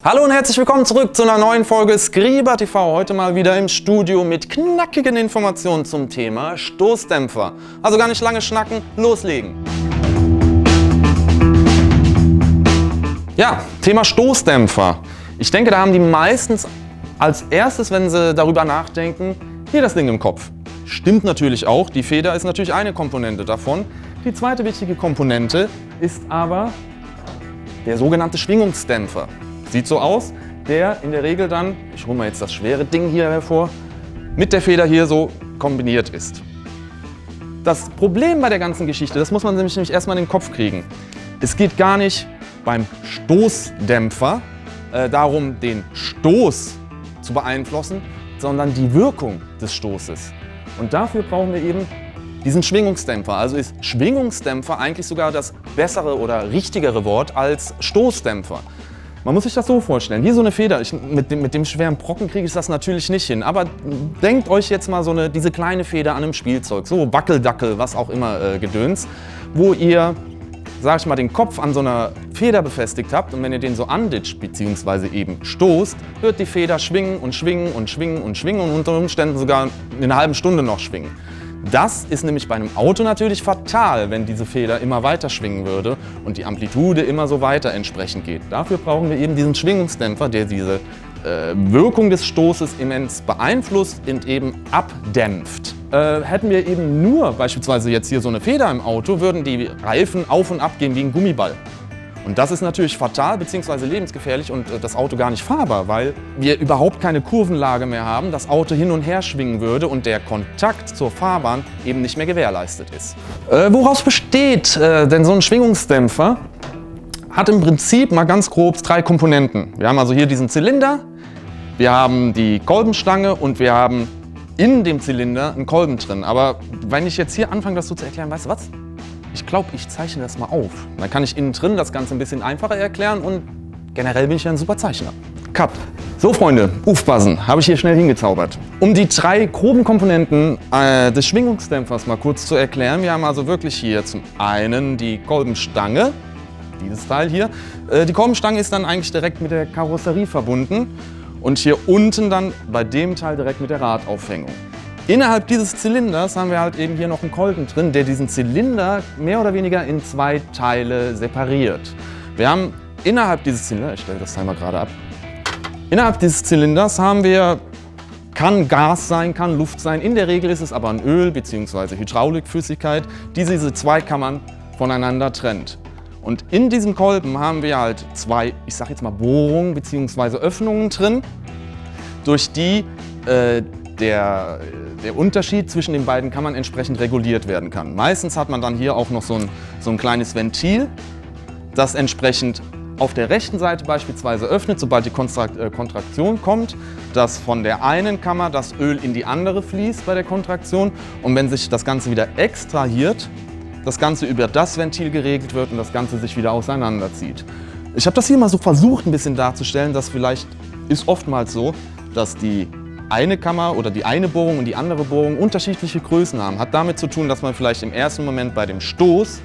Hallo und herzlich willkommen zurück zu einer neuen Folge Skriba TV. Heute mal wieder im Studio mit knackigen Informationen zum Thema Stoßdämpfer. Also gar nicht lange schnacken, loslegen. Ja, Thema Stoßdämpfer. Ich denke, da haben die meistens als erstes, wenn sie darüber nachdenken, hier das Ding im Kopf. Stimmt natürlich auch, die Feder ist natürlich eine Komponente davon. Die zweite wichtige Komponente ist aber der sogenannte Schwingungsdämpfer. Sieht so aus, der in der Regel dann, ich hole mal jetzt das schwere Ding hier hervor, mit der Feder hier so kombiniert ist. Das Problem bei der ganzen Geschichte, das muss man nämlich erstmal in den Kopf kriegen. Es geht gar nicht beim Stoßdämpfer darum, den Stoß zu beeinflussen, sondern die Wirkung des Stoßes. Und dafür brauchen wir eben diesen Schwingungsdämpfer. Also ist Schwingungsdämpfer eigentlich sogar das bessere oder richtigere Wort als Stoßdämpfer. Man muss sich das so vorstellen, hier so eine Feder, mit dem schweren Brocken kriege ich das natürlich nicht hin, aber denkt euch jetzt mal diese kleine Feder an einem Spielzeug, so Wackeldackel, was auch immer Gedöns, wo ihr, sag ich mal, den Kopf an so einer Feder befestigt habt und wenn ihr den so anditscht bzw. eben stoßt, wird die Feder schwingen und schwingen und schwingen und schwingen und unter Umständen sogar in einer halben Stunde noch schwingen. Das ist nämlich bei einem Auto natürlich fatal, wenn diese Feder immer weiter schwingen würde und die Amplitude immer so weiter entsprechend geht. Dafür brauchen wir eben diesen Schwingungsdämpfer, der diese Wirkung des Stoßes immens beeinflusst und eben abdämpft. Hätten wir eben nur beispielsweise jetzt hier so eine Feder im Auto, würden die Reifen auf und ab gehen wie ein Gummiball. Und das ist natürlich fatal bzw. lebensgefährlich und das Auto gar nicht fahrbar, weil wir überhaupt keine Kurvenlage mehr haben, das Auto hin und her schwingen würde und der Kontakt zur Fahrbahn eben nicht mehr gewährleistet ist. Woraus besteht denn so ein Schwingungsdämpfer? Hat im Prinzip mal ganz grob 3 Komponenten. Wir haben also hier diesen Zylinder, wir haben die Kolbenstange und wir haben in dem Zylinder einen Kolben drin. Aber wenn ich jetzt hier anfange, das so zu erklären, weißt du was? Ich glaube, ich zeichne das mal auf. Dann kann ich innen drin das Ganze ein bisschen einfacher erklären und generell bin ich ja ein super Zeichner. Cut. So Freunde, aufpassen, habe ich hier schnell hingezaubert. Um die 3 groben Komponenten des Schwingungsdämpfers mal kurz zu erklären, wir haben also wirklich hier zum einen die Kolbenstange, dieses Teil hier. Die Kolbenstange ist dann eigentlich direkt mit der Karosserie verbunden und hier unten dann bei dem Teil direkt mit der Radaufhängung. Innerhalb dieses Zylinders haben wir halt eben hier noch einen Kolben drin, der diesen Zylinder mehr oder weniger in 2 Teile separiert. Wir haben innerhalb dieses Zylinders, ich stelle das Teil mal gerade ab, innerhalb dieses Zylinders haben wir, kann Gas sein, kann Luft sein, in der Regel ist es aber ein Öl bzw. Hydraulikflüssigkeit, die diese 2 Kammern voneinander trennt. Und in diesem Kolben haben wir halt 2, ich sag jetzt mal Bohrungen bzw. Öffnungen drin, durch die der Unterschied zwischen den beiden Kammern entsprechend reguliert werden kann. Meistens hat man dann hier auch noch so ein kleines Ventil, das entsprechend auf der rechten Seite beispielsweise öffnet, sobald die Kontraktion kommt, dass von der einen Kammer das Öl in die andere fließt bei der Kontraktion und wenn sich das Ganze wieder extrahiert, das Ganze über das Ventil geregelt wird und das Ganze sich wieder auseinanderzieht. Ich habe das hier mal so versucht ein bisschen darzustellen, dass vielleicht ist oftmals so, dass die eine Kammer oder die eine Bohrung und die andere Bohrung unterschiedliche Größen haben. Hat damit zu tun, dass man vielleicht im ersten Moment bei dem Stoß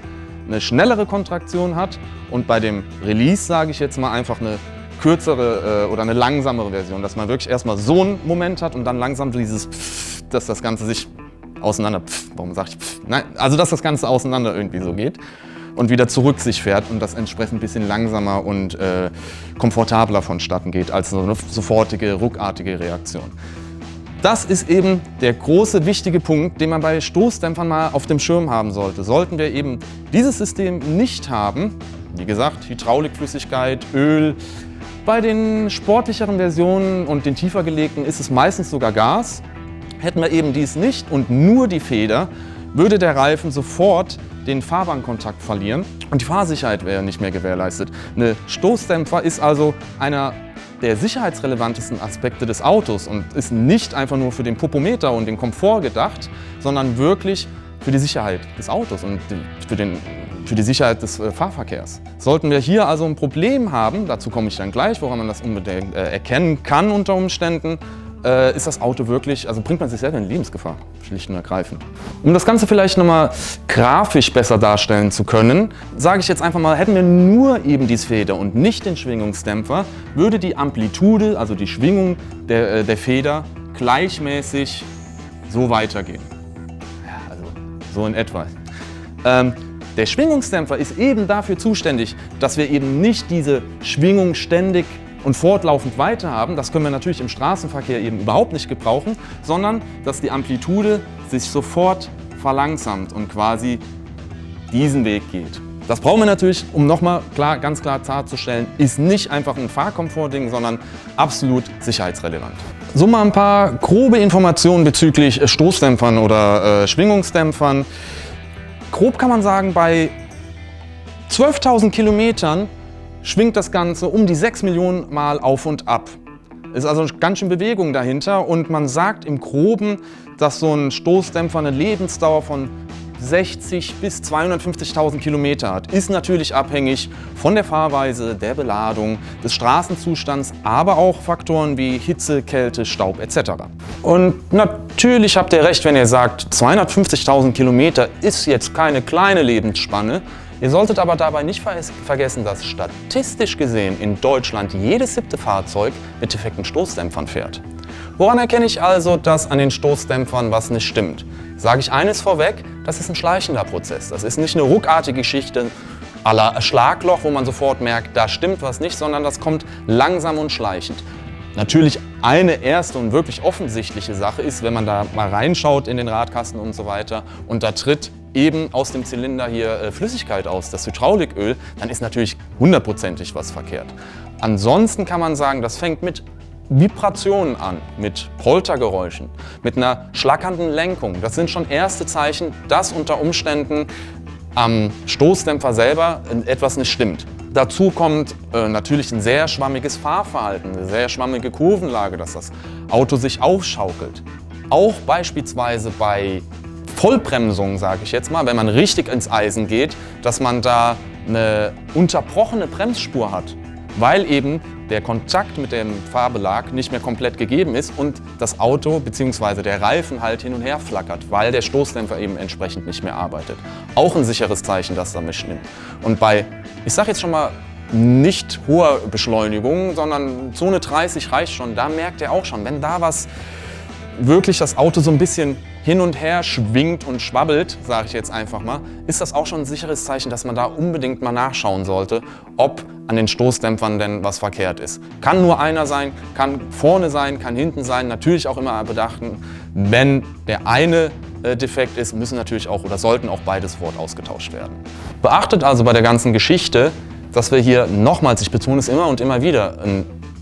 eine schnellere Kontraktion hat und bei dem Release, sage ich jetzt mal, einfach eine kürzere oder eine langsamere Version. Dass man wirklich erstmal so einen Moment hat und dann langsam dieses Pff, dass das Ganze sich auseinander, warum sage ich Pff? Nein, also dass das Ganze auseinander irgendwie so geht und wieder zurück sich fährt und das entsprechend ein bisschen langsamer und komfortabler vonstatten geht als so eine sofortige, ruckartige Reaktion. Das ist eben der große, wichtige Punkt, den man bei Stoßdämpfern mal auf dem Schirm haben sollte. Sollten wir eben dieses System nicht haben, wie gesagt, Hydraulikflüssigkeit, Öl, bei den sportlicheren Versionen und den tiefer gelegten ist es meistens sogar Gas. Hätten wir eben dies nicht und nur die Feder, würde der Reifen sofort den Fahrbahnkontakt verlieren und die Fahrsicherheit wäre nicht mehr gewährleistet. Ein Stoßdämpfer ist also einer der sicherheitsrelevantesten Aspekte des Autos und ist nicht einfach nur für den Popometer und den Komfort gedacht, sondern wirklich für die Sicherheit des Autos und für die Sicherheit des Fahrverkehrs. Sollten wir hier also ein Problem haben, dazu komme ich dann gleich, woran man das unbedingt erkennen kann unter Umständen, ist das Auto wirklich, also bringt man sich selber in Lebensgefahr, schlicht und ergreifend. Um das Ganze vielleicht nochmal grafisch besser darstellen zu können, sage ich jetzt einfach mal, hätten wir nur eben die Feder und nicht den Schwingungsdämpfer, würde die Amplitude, also die Schwingung der Feder, gleichmäßig so weitergehen. Ja, also so in etwa. Der Schwingungsdämpfer ist eben dafür zuständig, dass wir eben nicht diese Schwingung ständig und fortlaufend weiter haben. Das können wir natürlich im Straßenverkehr eben überhaupt nicht gebrauchen, sondern dass die Amplitude sich sofort verlangsamt und quasi diesen Weg geht. Das brauchen wir natürlich, um nochmal ganz klar darzustellen, ist nicht einfach ein Fahrkomfortding, sondern absolut sicherheitsrelevant. So mal ein paar grobe Informationen bezüglich Stoßdämpfern oder Schwingungsdämpfern. Grob kann man sagen, bei 12.000 Kilometern schwingt das Ganze um die 6 Millionen Mal auf und ab. Ist also ganz schön Bewegung dahinter und man sagt im Groben, dass so ein Stoßdämpfer eine Lebensdauer von 60 bis 250.000 Kilometer hat. Ist natürlich abhängig von der Fahrweise, der Beladung, des Straßenzustands, aber auch Faktoren wie Hitze, Kälte, Staub etc. Und natürlich habt ihr recht, wenn ihr sagt, 250.000 Kilometer ist jetzt keine kleine Lebensspanne. Ihr solltet aber dabei nicht vergessen, dass statistisch gesehen in Deutschland jedes 7. Fahrzeug mit defekten Stoßdämpfern fährt. Woran erkenne ich also, dass an den Stoßdämpfern was nicht stimmt? Sage ich eines vorweg, das ist ein schleichender Prozess. Das ist nicht eine ruckartige Geschichte à la Schlagloch, wo man sofort merkt, da stimmt was nicht, sondern das kommt langsam und schleichend. Natürlich eine erste und wirklich offensichtliche Sache ist, wenn man da mal reinschaut in den Radkasten und so weiter und da tritt eben aus dem Zylinder hier Flüssigkeit aus, das Hydrauliköl, dann ist natürlich hundertprozentig was verkehrt. Ansonsten kann man sagen, das fängt mit Vibrationen an, mit Poltergeräuschen, mit einer schlackernden Lenkung. Das sind schon erste Zeichen, dass unter Umständen am Stoßdämpfer selber etwas nicht stimmt. Dazu kommt natürlich ein sehr schwammiges Fahrverhalten, eine sehr schwammige Kurvenlage, dass das Auto sich aufschaukelt. Auch beispielsweise bei Vollbremsung, sage ich jetzt mal, wenn man richtig ins Eisen geht, dass man da eine unterbrochene Bremsspur hat, weil eben der Kontakt mit dem Fahrbelag nicht mehr komplett gegeben ist und das Auto bzw. der Reifen halt hin und her flackert, weil der Stoßdämpfer eben entsprechend nicht mehr arbeitet. Auch ein sicheres Zeichen, dass da nicht stimmt. Und bei, ich sage jetzt schon mal, nicht hoher Beschleunigung, sondern Zone 30 reicht schon, da merkt ihr auch schon, wenn da was wirklich das Auto so ein bisschen hin und her schwingt und schwabbelt, sage ich jetzt einfach mal, ist das auch schon ein sicheres Zeichen, dass man da unbedingt mal nachschauen sollte, ob an den Stoßdämpfern denn was verkehrt ist. Kann nur einer sein, kann vorne sein, kann hinten sein. Natürlich auch immer bedachten, wenn der eine defekt ist, müssen natürlich auch oder sollten auch beide sofort ausgetauscht werden. Beachtet also bei der ganzen Geschichte, dass wir hier nochmals, ich betone es immer und immer wieder,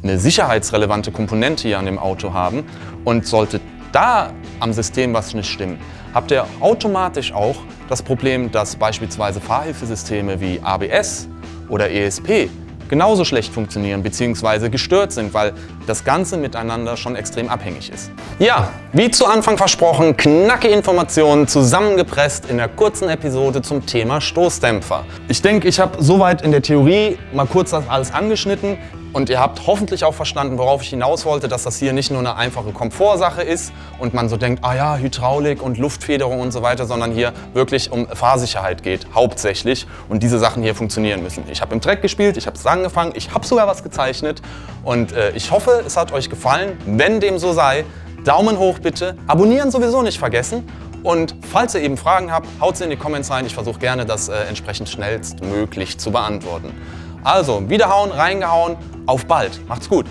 eine sicherheitsrelevante Komponente hier an dem Auto haben und sollte da am System was nicht stimmt, habt ihr automatisch auch das Problem, dass beispielsweise Fahrhilfesysteme wie ABS oder ESP genauso schlecht funktionieren bzw. gestört sind, weil das Ganze miteinander schon extrem abhängig ist. Ja, wie zu Anfang versprochen, knackige Informationen zusammengepresst in der kurzen Episode zum Thema Stoßdämpfer. Ich denke, ich habe soweit in der Theorie mal kurz das alles angeschnitten. Und ihr habt hoffentlich auch verstanden, worauf ich hinaus wollte, dass das hier nicht nur eine einfache Komfortsache ist und man so denkt, ah ja, Hydraulik und Luftfederung und so weiter, sondern hier wirklich um Fahrsicherheit geht, hauptsächlich. Und diese Sachen hier funktionieren müssen. Ich habe im Dreck gespielt, ich habe es angefangen, ich habe sogar was gezeichnet und ich hoffe, es hat euch gefallen. Wenn dem so sei, Daumen hoch bitte, abonnieren sowieso nicht vergessen. Und falls ihr eben Fragen habt, haut sie in die Comments rein. Ich versuche gerne, das entsprechend schnellstmöglich zu beantworten. Also, wiederhauen, reingehauen, auf bald. Macht's gut.